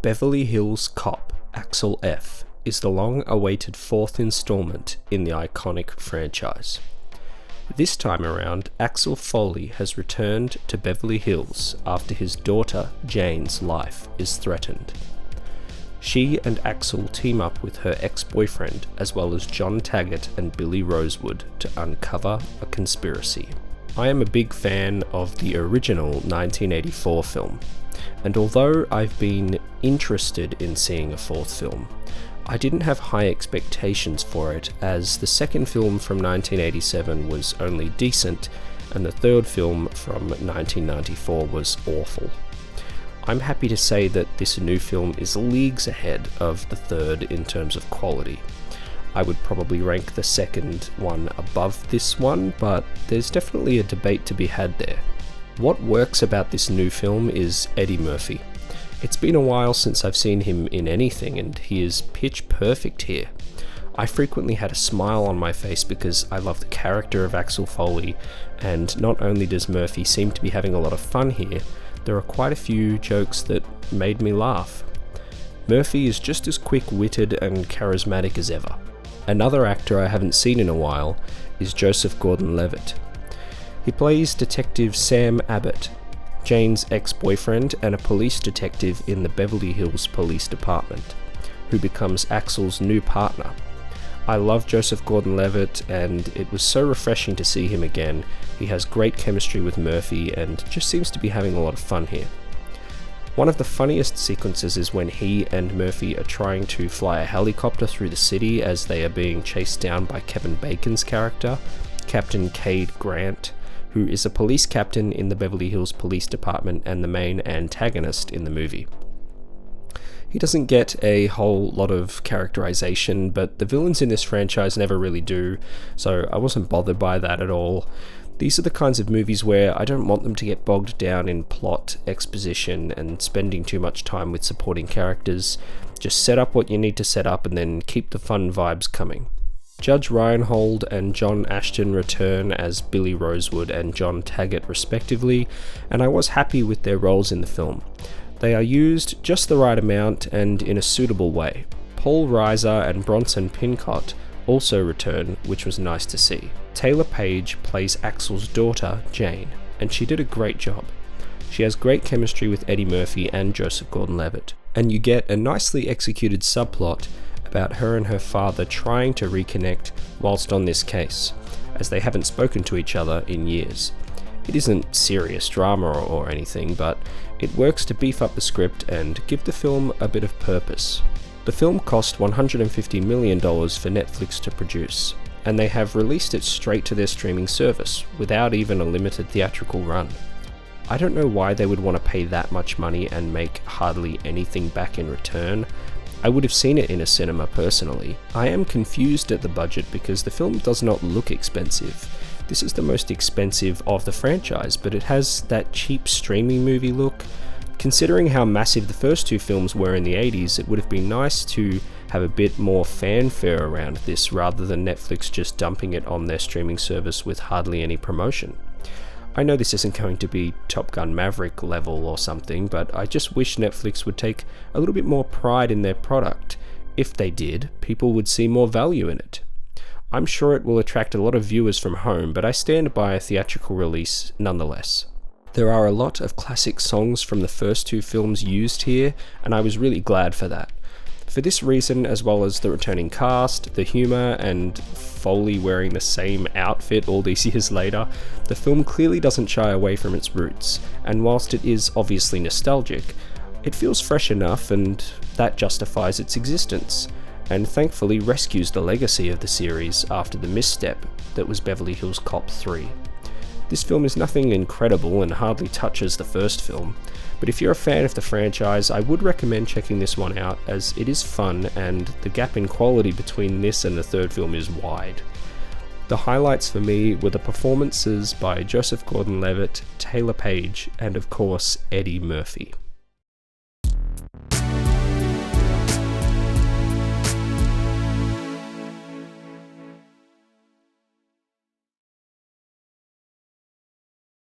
Beverly Hills Cop, Axel F. is the long-awaited fourth installment in the iconic franchise. This time around, Axel Foley has returned to Beverly Hills after his daughter Jane's life is threatened. She and Axel team up with her ex-boyfriend as well as John Taggart and Billy Rosewood to uncover a conspiracy. I am a big fan of the original 1984 film, and although I've been interested in seeing a fourth film, I didn't have high expectations for it, as the second film from 1987 was only decent and the third film from 1994 was awful. I'm happy to say that this new film is leagues ahead of the third in terms of quality. I would probably rank the second one above this one, but there's definitely a debate to be had there. What works about this new film is Eddie Murphy. It's been a while since I've seen him in anything, and he is pitch perfect here. I frequently had a smile on my face because I love the character of Axel Foley, and not only does Murphy seem to be having a lot of fun here, there are quite a few jokes that made me laugh. Murphy is just as quick-witted and charismatic as ever. Another actor I haven't seen in a while is Joseph Gordon-Levitt. He plays Detective Sam Abbott, Jane's ex-boyfriend and a police detective in the Beverly Hills Police Department, who becomes Axel's new partner. I love Joseph Gordon-Levitt, and it was so refreshing to see him again. He has great chemistry with Murphy and just seems to be having a lot of fun here. One of the funniest sequences is when he and Murphy are trying to fly a helicopter through the city as they are being chased down by Kevin Bacon's character, Captain Cade Grant, who is a police captain in the Beverly Hills Police Department and the main antagonist in the movie. He doesn't get a whole lot of characterization, but the villains in this franchise never really do, so I wasn't bothered by that at all. These are the kinds of movies where I don't want them to get bogged down in plot, exposition, and spending too much time with supporting characters. Just set up what you need to set up and then keep the fun vibes coming. Judge Reinhold and John Ashton return as Billy Rosewood and John Taggart respectively, and I was happy with their roles in the film. They are used just the right amount and in a suitable way. Paul Reiser and Bronson Pincott also return, which was nice to see. Taylor Page plays Axel's daughter, Jane, and she did a great job. She has great chemistry with Eddie Murphy and Joseph Gordon-Levitt, and you get a nicely executed subplot about her and her father trying to reconnect whilst on this case, as they haven't spoken to each other in years. It isn't serious drama or anything, but it works to beef up the script and give the film a bit of purpose. The film cost $150 million for Netflix to produce, and they have released it straight to their streaming service, without even a limited theatrical run. I don't know why they would want to pay that much money and make hardly anything back in return. I would have seen it in a cinema personally. I am confused at the budget because the film does not look expensive. This is the most expensive of the franchise, but it has that cheap streaming movie look. Considering how massive the first two films were in the 80s, it would have been nice to have a bit more fanfare around this rather than Netflix just dumping it on their streaming service with hardly any promotion. I know this isn't going to be Top Gun Maverick level or something, but I just wish Netflix would take a little bit more pride in their product. If they did, people would see more value in it. I'm sure it will attract a lot of viewers from home, but I stand by a theatrical release nonetheless. There are a lot of classic songs from the first two films used here, and I was really glad for that. For this reason, as well as the returning cast, the humour, and Foley wearing the same outfit all these years later, the film clearly doesn't shy away from its roots, and whilst it is obviously nostalgic, it feels fresh enough, and that justifies its existence, and thankfully rescues the legacy of the series after the misstep that was Beverly Hills Cop 3. This film is nothing incredible and hardly touches the first film, but if you're a fan of the franchise, I would recommend checking this one out, as it is fun and the gap in quality between this and the third film is wide. The highlights for me were the performances by Joseph Gordon-Levitt, Taylor Page, and of course Eddie Murphy.